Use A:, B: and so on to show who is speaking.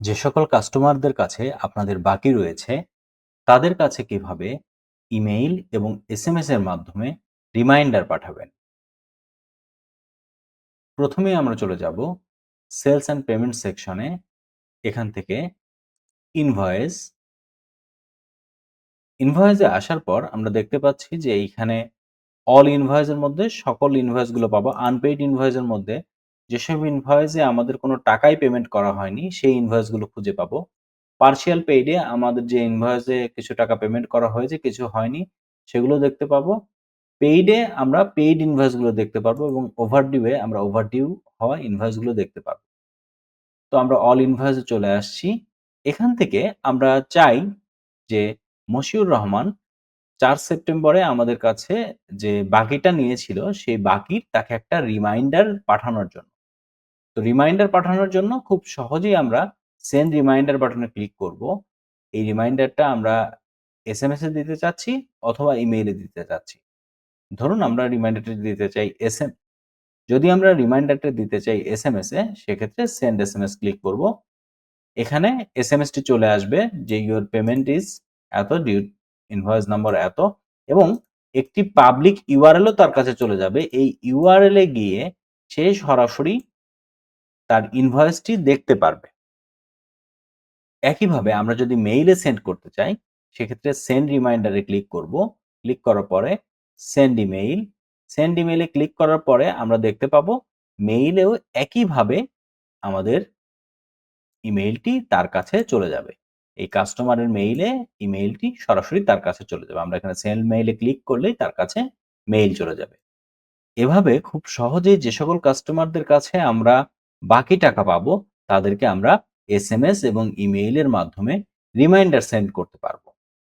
A: যে সকল কাস্টমারদের কাছে আপনাদের বাকি রয়েছে তাদের কাছে কিভাবে ইমেইল এবং এসএমএস এর মাধ্যমে রিমাইন্ডার পাঠাবেন। প্রথমেই আমরা চলে যাব সেলস অ্যান্ড পেমেন্ট সেকশনে। এখান থেকে ইনভয়েসে আসার পর আমরা দেখতে পাচ্ছি যে এইখানে অল ইনভয়েসের মধ্যে সকল ইনভয়েসগুলো পাবো। আনপেইড ইনভয়েসের মধ্যে যেসব ইনভয়েসে আমাদের কোনো টাকাই পেমেন্ট করা হয়নি সেই ইনভয়েসগুলো খুঁজে পাবো। পার্শিয়াল পেইডে আমাদের যে ইনভয়েসে কিছু টাকা পেমেন্ট করা হয়েছে, কিছু হয়নি, সেগুলো দেখতে পাবো। পেইডে আমরা পেইড ইনভয়েসগুলো দেখতে পারবো এবং ওভারডিউয়ে আমরা ওভারডিউ হওয়া ইনভয়েসগুলো দেখতে পারবো। তো আমরা অল ইনভয়েসে চলে আসছি। এখান থেকে আমরা চাই যে মশিউর রহমান ৪ সেপ্টেম্বরে আমাদের কাছে যে বাকিটা নিয়েছিল সেই বাকির তাকে একটা রিমাইন্ডার পাঠানোর জন্য। তো রিমাইন্ডার পাঠানোর জন্য খুব সহজেই আমরা সেন্ড রিমাইন্ডার বাটনে ক্লিক করব। এই রিমাইন্ডারটা আমরা এসএমএস এ দিতে চাচ্ছি অথবা ইমেইলে দিতে চাচ্ছি। ধরুন আমরা রিমাইন্ডারটা দিতে চাই যদি আমরা রিমাইন্ডারটা দিতে চাই এসএমএস এ, সেক্ষেত্রে সেন্ড এসএমএস ক্লিক করব। এখানে এসএমএসটি চলে আসবে যে ইউর পেমেন্ট ইজ এত, ডিউ ইনভয়েস নাম্বার এত, এবং একটি পাবলিক ইউআরএল ও তার কাছে চলে যাবে। এই ইউআরএল এ গিয়ে সে সরাসরি তার ইনভয়েসটি দেখতে পারবে। একইভাবে আমরা যদি মেইলে সেন্ড করতে চাই, সেক্ষেত্রে সেন্ড রিমাইন্ডারে ক্লিক করব। ক্লিক করার পরে সেন্ড ইমেইল। সেন্ড ইমেইলে ক্লিক করার পরে আমরা দেখতে পাবো মেইলেও একইভাবে আমাদের ইমেইলটি তার কাছে চলে যাবে। এই কাস্টমারের মেইলে ইমেইলটি সরাসরি তার কাছে চলে যাবে। আমরা এখানে সেন্ড মেইলে ক্লিক করলেই তার কাছে মেইল চলে যাবে। এভাবে খুব সহজেই যে সকল কাস্টমারদের কাছে আমরা বাকি টাকা পাবো তাদেরকে আমরা এসএমএস এবং ইমেইলের মাধ্যমে রিমাইন্ডার সেন্ড করতে পারবো।